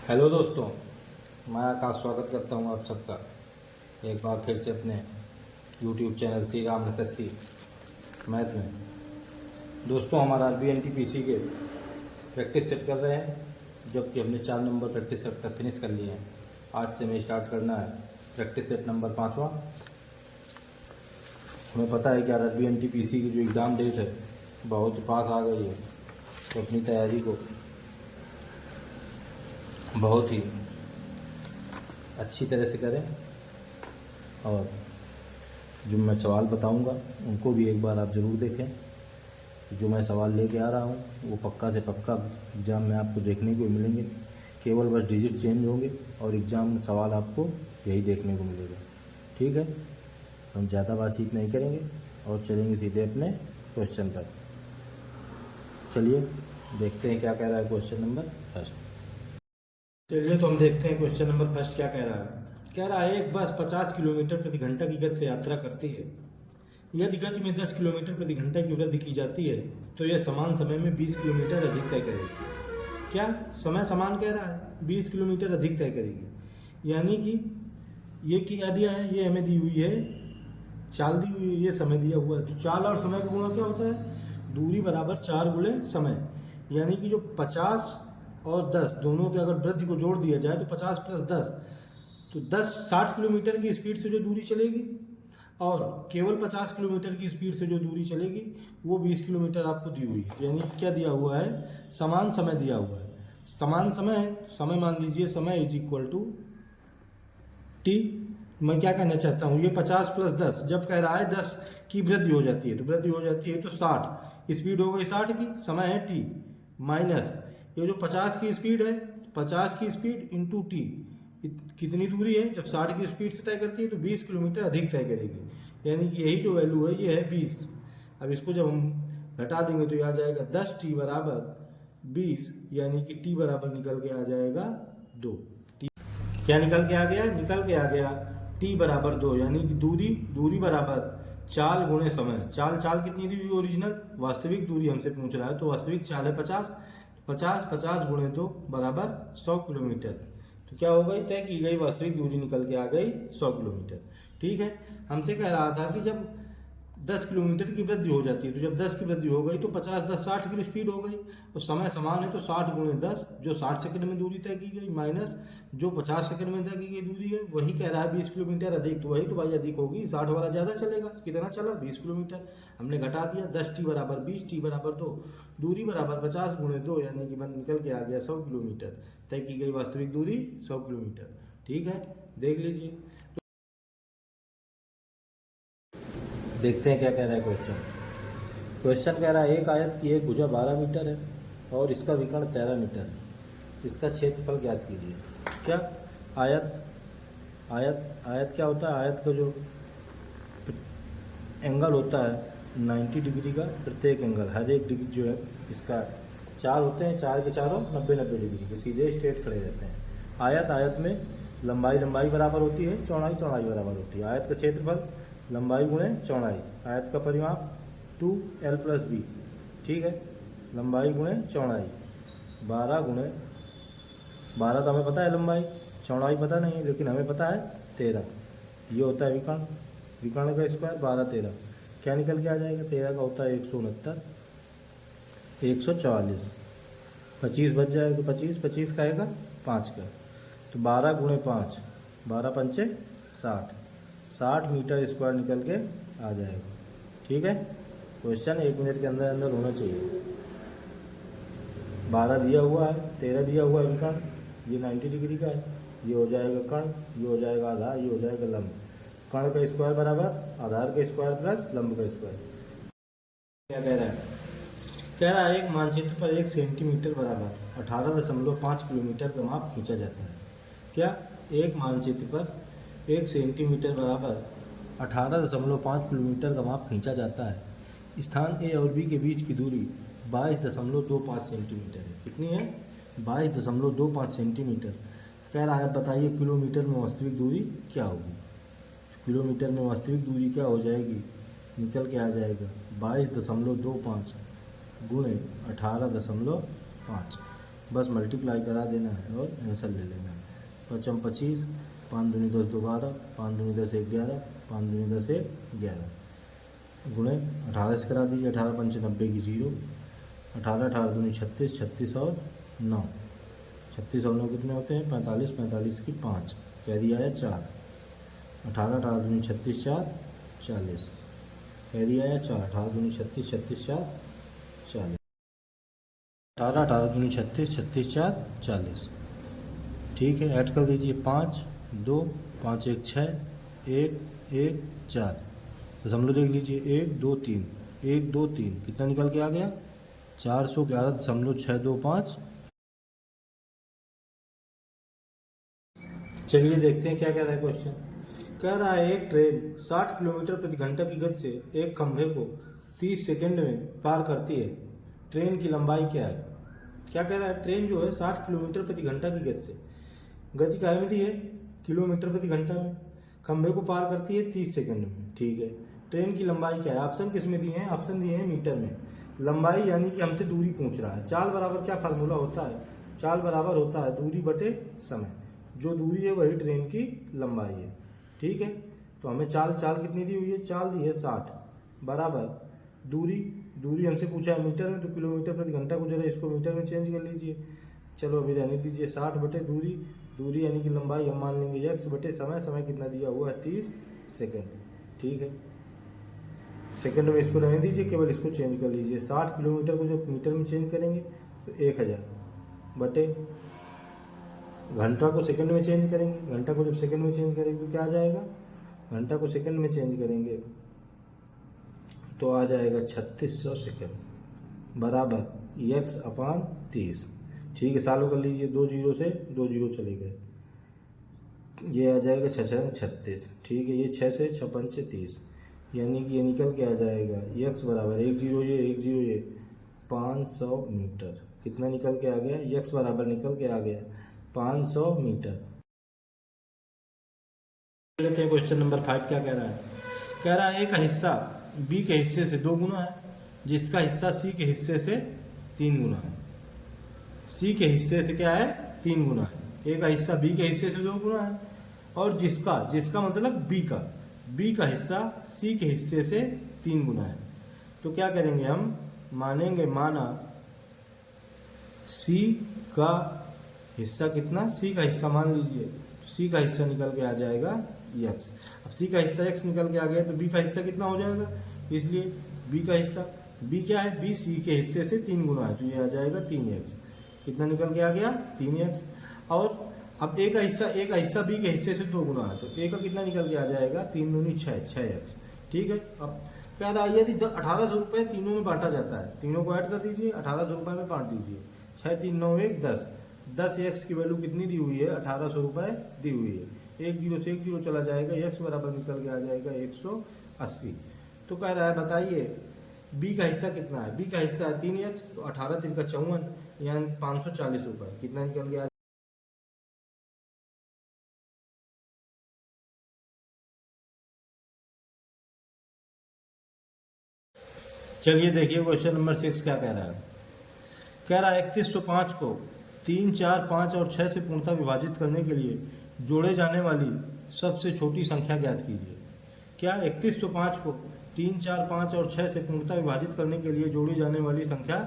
Hello दोस्तों, मैं आकाश स्वागत करता हूं आप सबका एक बार फिर से अपने YouTube channel Shri Ram SSC math में। दोस्तों, हमारा RBNTPC के प्रैक्टिस सेट कर रहे हैं, जबकि हमने 4 नंबर प्रैक्टिस सेट तक फिनिश कर लिए हैं। आज से हमें स्टार्ट करना है प्रैक्टिस सेट नंबर 5वां। हमें पता है कि RBNTPC की जो एग्ज़ाम डेट है बहुत पास आ गई है, तो अपनी तैयारी को बहुत ही अच्छी तरह से करें और जो मैं सवाल बताऊंगा उनको भी एक बार आप ज़रूर देखें। जो मैं सवाल लेके आ रहा हूं वो पक्का से पक्का एग्ज़ाम में आपको देखने को मिलेंगे। केवल बस डिजिट चेंज होंगे और एग्ज़ाम में सवाल आपको यही देखने को मिलेगा। ठीक है, हम ज़्यादा बातचीत नहीं करेंगे और चलेंगे सीधे अपने क्वेश्चन पर। चलिए देखते हैं क्या कह रहा है क्वेश्चन नंबर फर्स्ट। चलिए तो हम देखते हैं क्वेश्चन नंबर फर्स्ट क्या कह रहा है। कह रहा है एक बस 50 किलोमीटर प्रति घंटा की गति से यात्रा करती है। यदि गति में 10 किलोमीटर प्रति घंटा की वृद्धि की जाती है तो यह समान समय में 20 किलोमीटर अधिक तय करेगी। क्या समय समान कह रहा है, 20 किलोमीटर अधिक तय करेगी। यानी कि ये क्या दिया है, ये हमें दी हुई है चाल दी हुई है, ये समय दिया हुआ है। तो चाल और समय का गुणा क्या होता है, दूरी बराबर 4 गुणे समय। यानी कि जो 50 और 10 दोनों के अगर वृद्धि को जोड़ दिया जाए तो 50 प्लस 10 तो 60 किलोमीटर की स्पीड से जो दूरी चलेगी और केवल 50 किलोमीटर की स्पीड से जो दूरी चलेगी वो 20 किलोमीटर आपको दी हुई है। यानी क्या दिया हुआ है, समान समय दिया हुआ है। समान समय मान लीजिए समय इज इक्वल टू टी। मैं क्या कहना चाहता हूँ, ये 50 प्लस 10 जब कह रहा है 10 की वृद्धि हो जाती है तो वृद्धि हो जाती है तो 60 स्पीड हो गई 60 की, समय है टी, माइनस ये जो 50 की स्पीड है 50 की स्पीड इंटू टी कितनी दूरी है, जब 60 की स्पीड से तय करती है तो 20 किलोमीटर अधिक तय करेगी। यानी कि यही जो वैल्यू है ये है 20। अब इसको जब हम घटा देंगे तो ये आ जाएगा 10t बराबर 20, यानी कि t बराबर निकल के आ जाएगा 2। क्या निकल के आ गया, निकल के आ गया t बराबर 2, यानी कि दूरी बराबर चाल गुणे समय। चाल कितनी दी हुई ओरिजिनल, वास्तविक दूरी हमसे पूछ रहा है तो वास्तविक चाल है 50, 50 गुणे 2 बराबर 100 किलोमीटर। तो क्या हो गई, तय की गई वास्तविक दूरी निकल के आ गई 100 किलोमीटर। ठीक है, हमसे कह रहा था कि जब 10 किलोमीटर की वृद्धि हो जाती है तो जब 10 की वृद्धि हो गई तो 50 10 60 की स्पीड हो गई और समय समान है तो 60 गुणे 10 जो 60 सेकंड में दूरी तय की गई माइनस जो 50 सेकंड में तय की गई दूरी है वही कह रहा है 20 किलोमीटर अधिक। तो वही तो भाई अधिक होगी, 60 वाला ज़्यादा चलेगा। कितना चला, 20 किलोमीटर। हमने घटा दिया, 10t बराबर 20, t बराबर 2, दूरी बराबर 50 गुणे 2, यानी कि निकल के आ गया 100 किलोमीटर। तय की गई वास्तविक दूरी 100 किलोमीटर। ठीक है, देख लीजिए। देखते हैं क्या कह रहा है क्वेश्चन। क्वेश्चन कह रहा है एक आयत की एक भुजा 12 मीटर है और इसका विकर्ण 13 मीटर है। इसका क्षेत्रफल ज्ञात कीजिए। क्या आयत आयत आयत क्या होता है, आयत का जो एंगल होता है 90 डिग्री का, प्रत्येक एंगल हर एक डिग्री जो है इसका 4 होते हैं, 4 के चारों 90 डिग्री के सीधे स्ट्रेट खड़े रहते हैं। आयत में लंबाई बराबर होती है, चौड़ाई बराबर होती है। आयत का क्षेत्रफल लंबाई गुणे चौड़ाई, आयत का परिमाप 2l+b। ठीक है, लंबाई गुणे चौड़ाई 12 गुणे 12 तो हमें पता है, लंबाई चौड़ाई पता नहीं है लेकिन हमें पता है 13। ये होता है विकर्ण का स्क्वायर 12 13। क्या निकल के आ जाएगा, 13 का होता है 169, 144, 25 बच जाएगा, 25 का आएगा 5 का, तो 12 गुणे 5, 12 पंचे 60 मीटर स्क्वायर निकल के आ जाएगा। ठीक है, क्वेश्चन 1 मिनट के अंदर अंदर होना चाहिए। 12 दिया हुआ है, 13 दिया हुआ है विकर्ण, ये 90 डिग्री का है, ये हो जाएगा कर्ण, ये हो जाएगा आधार, ये हो जाएगा लंब। कर्ण का स्क्वायर बराबर आधार का स्क्वायर प्लस लंब का स्क्वायर। क्या कह रहा है, कह रहा है एक मानचित्र पर 1 सेंटीमीटर बराबर 18.5 किलोमीटर का माप खींचा जाता है। क्या एक मानचित्र पर 1 सेंटीमीटर बराबर 18.5 किलोमीटर का माप खींचा जाता है। स्थान ए और बी के बीच की दूरी 22.25 सेंटीमीटर है। कितनी है, 22.25 सेंटीमीटर। कह रहा है बताइए किलोमीटर में वास्तविक दूरी क्या होगी। किलोमीटर में वास्तविक दूरी क्या हो जाएगी, निकल के आ जाएगा 22.25 गुणे 18.5। बस मल्टीप्लाई करा देना है और आंसर ले लेना है। 5 25, 5 दूनी 10 2 12, 5 दूनी 10 1 11, 5 दूनी 10 1 11 गुणे 18 से करा दीजिए। 18 पंचे 90 की 0, 18 18 दूनी 36, 36 और 9, 36 और 9 कितने होते हैं 45, 45 की 5, कैरी आया 4। 18 18 दूनी 36 4 40, कैरी आया 4। 18 दूनी 36, 36 4 40, 18 18 दूनी 36, 36 4 40। ठीक है, ऐड कर दीजिए 5 2 5 1 6 1 1 4, दशमलव देख लीजिए 1 2 3, 1 2 3 कितना निकल के आ गया 411.625। चलिए देखते हैं क्या कह रहा है क्वेश्चन। कह रहा है एक ट्रेन 60 किलोमीटर प्रति घंटा की गति से एक खंभे को 30 सेकंड में पार करती है, ट्रेन की लंबाई क्या है। क्या कह रहा है, ट्रेन जो है 60 किलोमीटर प्रति घंटा की गति से, गति काय में दी है किलोमीटर प्रति घंटा में, खंभे को पार करती है 30 सेकंड में। ठीक है, ट्रेन की लंबाई क्या है, ऑप्शन किस में दिए हैं, ऑप्शन दिए हैं मीटर में। लंबाई यानी कि हमसे दूरी पूछ रहा है। चाल बराबर क्या फार्मूला होता है, चाल बराबर होता है दूरी बटे समय, जो दूरी है वही ट्रेन की लंबाई है। ठीक है, तो हमें चाल कितनी दी हुई है, चाल दी है 60 बराबर दूरी हमसे पूछा है मीटर में, तो किलोमीटर प्रति घंटा को जरा इसको मीटर में चेंज कर लीजिए। चलो अभी रहने दीजिए, 60 बटे दूरी यानी कि लंबाई हम मान लेंगे x बटे समय कितना दिया हुआ है 30 सेकेंड। ठीक है, सेकंड में इसको रहने दीजिए, केवल इसको चेंज कर लीजिए। 60 किलोमीटर को जब मीटर में चेंज करेंगे तो 1000 बटे घंटा को सेकंड में चेंज करेंगे, घंटा को जब सेकंड में चेंज करेंगे तो क्या आ जाएगा, घंटा को सेकंड में चेंज करेंगे तो आ जाएगा 3600 सेकंड बराबर x/30। ठीक है, सालों कर लीजिए, 2 जीरो से 2 जीरो चले गए, ये आ जाएगा 6 36। ठीक है, ये 6 से 6 पंचे 30, यानी कि ये निकल के आ जाएगा x बराबर 1 जीरो ये 500 मीटर। कितना निकल के आ गया, x बराबर निकल के आ गया 500 मीटर। लेते हैं क्वेश्चन नंबर 5 क्या कह रहा है। कह रहा है एक हिस्सा b के हिस्से से 2 गुना है, जिसका हिस्सा c के हिस्से से 3 गुना है। c के हिस्से से क्या है 3 गुना है, एक हिस्सा b के हिस्से से 2 गुना है, और जिसका मतलब b का हिस्सा c के हिस्से से 3 गुना है। तो क्या करेंगे हम, माना c का हिस्सा कितना, c का हिस्सा मान लीजिए, c का हिस्सा निकल के आ जाएगा x। अब c का हिस्सा x निकल के आ गया तो b का हिस्सा कितना हो जाएगा, इसलिए b का हिस्सा, b क्या है, b c के हिस्से से 3 गुना है, तो ये आ जाएगा 3x। कितना निकल के आ गया 3x। और अब a का हिस्सा b के हिस्से से 2 गुना है, तो a का कितना निकल के आ जाएगा 3 दूनी 6x। ठीक है, अब कह रहा है यदि 1800 रुपये तीनों में बांटा जाता है, तीनों को ऐड कर दीजिए, 1800 रुपये में बांट दीजिए, 6 3 9 1 10, 10x की वैल्यू कितनी दी हुई है 1800 रुपये दी हुई है। 1 जीरो से 1 जीरो चला जाएगा, x बराबर निकल के आ जाएगा 180। तो कह रहा है बताइए b का हिस्सा कितना है, b का हिस्सा है 3x, तो 18 3 का 54, यानी 540 रुपये। कितना निकल गया, चलिए देखिए क्वेश्चन नंबर 6 क्या कह रहा है। कह रहा है 3105 को 3 4 5 और 6 से पूर्णतः विभाजित करने के लिए जोड़े जाने वाली सबसे छोटी संख्या ज्ञात कीजिए। क्या 3105 को 3 4 5 और 6 से पूर्णतः विभाजित करने के लिए जोड़ी जाने वाली संख्या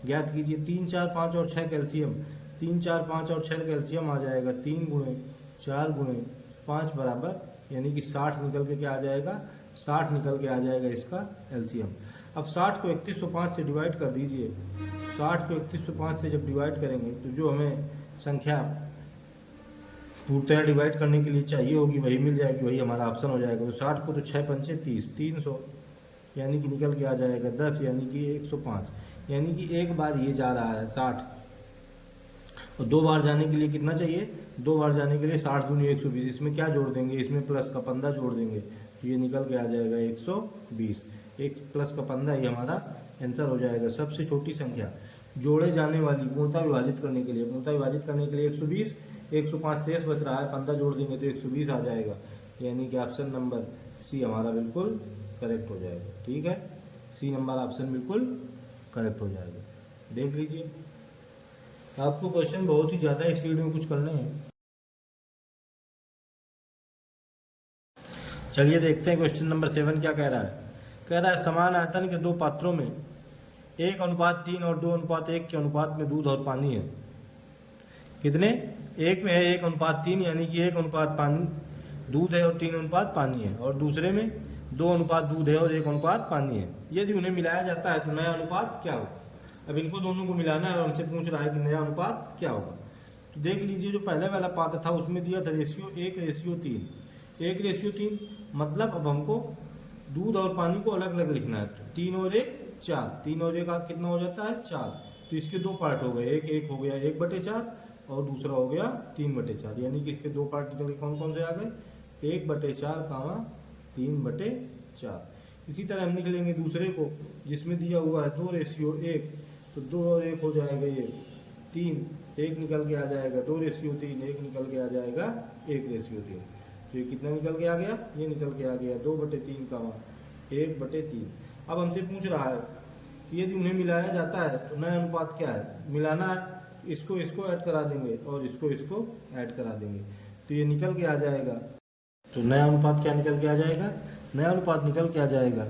ज्ञात कीजिए। 3 4 5 और 6 कैल्शियम, 3 4 5 और 6 कैल्शियम आ जाएगा 3 गुणे 4 गुणे 5 बराबर, यानी कि 60 निकल के क्या आ जाएगा, 60 निकल के आ जाएगा इसका एलसीएम। अब 60 को 3105 से डिवाइड कर दीजिए। 60 को 3105 से जब डिवाइड करेंगे तो जो हमें संख्या पूर्णतः डिवाइड करने के लिए चाहिए होगी वही मिल जाएगी, वही हमारा ऑप्शन हो जाएगा। तो 60 को तो 6 पंचे 30, 300, यानी कि निकल के आ जाएगा 10, यानी कि 105, यानी कि एक बार ये जा रहा है 60, और 2 बार जाने के लिए कितना चाहिए, 2 बार जाने के लिए 60 दूनी 120, इसमें क्या जोड़ देंगे, इसमें प्लस का 15 जोड़ देंगे, तो ये निकल के आ जाएगा 120। 1 प्लस का 15 ये हमारा आंसर हो जाएगा। सबसे छोटी संख्या जोड़े जाने वाली पूर्णतः विभाजित करने के लिए, पूर्णतः विभाजित करने के लिए 120, 105 शेष बच रहा है, 15 जोड़ देंगे तो 120 आ जाएगा, यानी कि ऑप्शन नंबर सी हमारा बिल्कुल करेक्ट हो जाएगा। ठीक है, सी नंबर ऑप्शन बिल्कुल करेक्ट हो जाएगा, देख लीजिए। आपको क्वेश्चन बहुत ही ज़्यादा स्पीड में कुछ करने हैं। चलिए देखते हैं क्वेश्चन नंबर 7 क्या कह रहा है। कह रहा है समान आयतन के दो पात्रों में 1:3 और 2:1 के अनुपात में दूध और पानी है। कितने? एक में है 1:3 यानी कि 1 पानी दूध है और 3 पानी है, और दूसरे में 2 दूध है और 1 पानी है। यदि उन्हें मिलाया जाता है तो नया अनुपात क्या होगा? अब इनको दोनों को मिलाना है और हमसे पूछ रहा है कि नया अनुपात क्या होगा। तो देख लीजिए, जो पहले वाला पात्र था उसमें दिया था रेशियो 1:3। 1:3 मतलब अब हमको दूध और पानी को अलग अलग लिखना है। तो 3 और 1 4, 3 और 1 कितना हो जाता है? 4। तो इसके दो पार्ट हो गए, एक हो गया 1/4 और दूसरा हो गया 3/4, यानी कि इसके दो पार्ट निकल के कौन कौन से आ गए? 1/4, 3/4। इसी तरह हम लिख लेंगे दूसरे को, जिसमें दिया हुआ है 2:1, तो 2 और 1 हो जाएगा ये 3, 1 निकल के आ जाएगा 2:3, 1 निकल के आ जाएगा 1:3। तो ये कितना निकल के आ गया? ये निकल के आ गया 2/3, 1/3। अब हमसे पूछ रहा है कि यदि उन्हें मिलाया जाता है तो नया अनुपात क्या है? मिलाना है, इसको ऐड करा देंगे और इसको ऐड करा देंगे, तो ये निकल के आ जाएगा। तो नया अनुपात क्या निकल के आ जाएगा? नया अनुपात निकल के आ जाएगा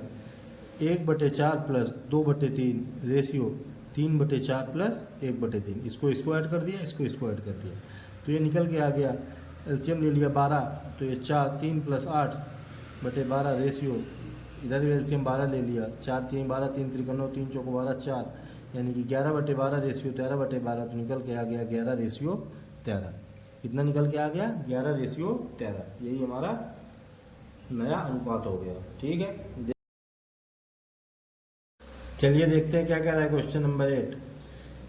1/4 प्लस 2/3 रेशियो 3/4 प्लस 1/3। इसको ऐड कर दिया, इसको ऐड कर दिया, तो ये निकल के आ गया। एलसीएम ले लिया 12, तो ये 4, 3 + 8/12 रेशियो, इधर भी एलसीएम 12 ले लिया, 4 3 12, 3 3 9, 3 4 12 4, यानी कि 11/12 रेशियो 13/12, तो निकल के आ गया 11:13। कितना निकल के आ गया? 11:13। यही हमारा नया अनुपात हो गया। ठीक है, चलिए देखते हैं क्या कह रहा है क्वेश्चन नंबर 8।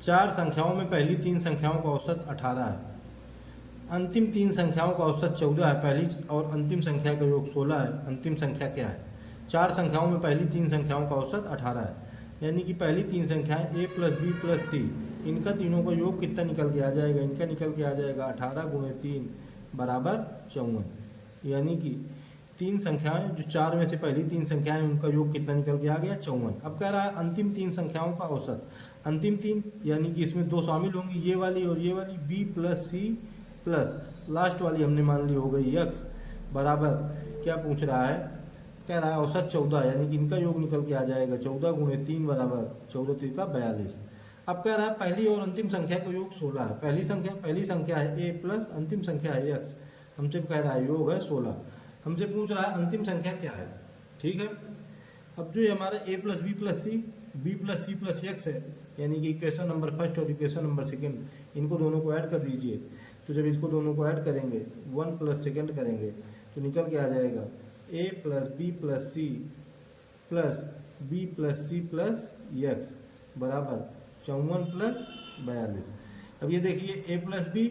4 संख्याओं में पहली 3 संख्याओं का औसत 18 है, अंतिम 3 संख्याओं का औसत 14 है, पहली और अंतिम संख्या का योग 16 है, अंतिम संख्या क्या है? 4 संख्याओं में पहली 3 संख्याओं का औसत 18 है, यानी कि पहली 3 संख्याएं a + b + c, इनका तीनों का योग कितना निकल के आ जाएगा? इनका निकल के आ जाएगा 18 × 3 = 54, यानी कि 3 संख्याएं, जो 4 में से पहली 3 संख्याएं उनका योग कितना निकल के आ गया? 54। अब कह रहा है अंतिम 3 संख्याओं का औसत। अंतिम 3 यानी कि इसमें 2 शामिल होंगी, ये वाली और ये वाली, b + c प्लस लास्ट वाली हमने मान ली हो गई x, बराबर क्या पूछ रहा है? कह रहा है औसत 14, यानी कि इनका योग निकल के आ जाएगा 14 × 3 = 14 × 3 = 42। अब कह रहा है पहली और अंतिम संख्या का योग 16 है। पहली संख्या है a प्लस अंतिम संख्या है x, हमसे कह रहा है योग है 16। हमसे पूछ रहा है अंतिम संख्या क्या है। ठीक है, अब जो हमारा a + b + c, b + c + x है, यानी कि इक्वेशन नंबर 1 और इक्वेशन नंबर 2, इनको दोनों को ऐड कर दीजिए। तो जब इसको दोनों को ऐड करेंगे 1 + 2 करेंगे तो निकल के आ जाएगा a + b + c plus b + c + x बराबर 54 + 42। अब ये देखिए a + b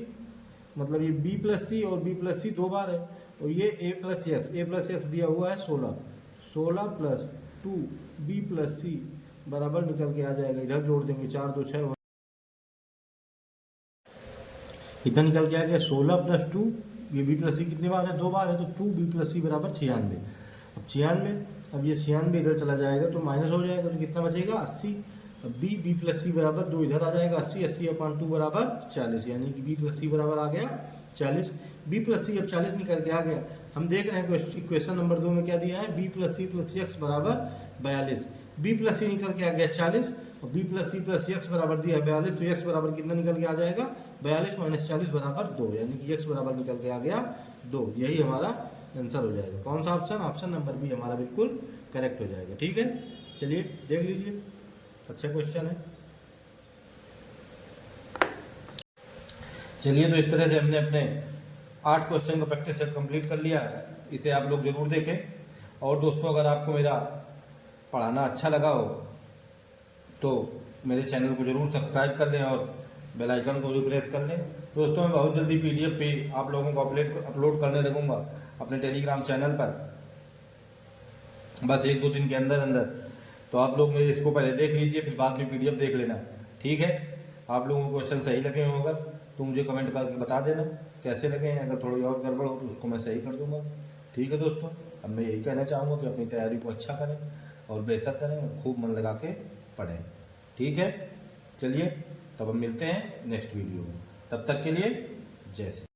मतलब ये b + c और b + c 2 बार है, और ये a + x दिया हुआ है 16, 16 + 2 b + c बराबर निकल के आ जाएगा, इधर जोड़ देंगे 4 2 6, कितना निकल के आ गया? 16 + 2, ये b + c कितनी बार है? 2 बार है, तो 2b + c बराबर 96। अब 96, अब ये 96 इधर चला जाएगा तो माइनस हो जाएगा, तो कितना बचेगा? 80। अब b + c बराबर 2 इधर आ जाएगा, 80 80/2 बराबर 40, यानी कि b + c बराबर आ गया 40। b + c अब 40 निकल के आ गया। हम देख रहे हैं क्वेश्चन नंबर 2 में क्या दिया है? b + c + x बराबर 42। b + c निकल के आ गया 40 और b + c + x बराबर दिया है 42, तो x बराबर कितना निकल के आ जाएगा? 42 - 40 बराबर 2, यानी कि x बराबर निकल के आ गया 2। यही हमारा आंसर हो जाएगा। कौन सा ऑप्शन? ऑप्शन नंबर बी हमारा बिल्कुल करेक्ट हो जाएगा। ठीक है, चलिए देख लीजिए, अच्छा क्वेश्चन है। चलिए, तो इस तरह से हमने अपने 8 क्वेश्चन का प्रैक्टिस सेट कंप्लीट कर लिया है, इसे आप लोग जरूर देखें। और दोस्तों, अगर आपको मेरा पढ़ाना अच्छा लगा हो तो मेरे चैनल को जरूर सब्सक्राइब कर लें और बेल आइकन को भी प्रेस कर लें। दोस्तों, मैं बहुत जल्दी PDF पे आप लोगों को अपलोड करने लगूंगा अपने टेलीग्राम चैनल पर, बस 1-2 दिन के अंदर अंदर। तो आप लोग मेरे इसको पहले देख लीजिए, फिर बाद में PDF देख लेना। ठीक है, आप लोगों को क्वेश्चन सही लगे हो अगर तो मुझे कमेंट करके बता देना कैसे लगे हैं। अगर थोड़ी और गड़बड़ हो तो उसको मैं सही कर दूंगा। ठीक है दोस्तों, अब मैं यही कहना चाहूँगा कि अपनी तैयारी को अच्छा करें और बेहतर करें और खूब मन लगा के पढ़ें। ठीक है, चलिए तब हम मिलते हैं नेक्स्ट वीडियो में, तब तक के लिए जय श्री राम।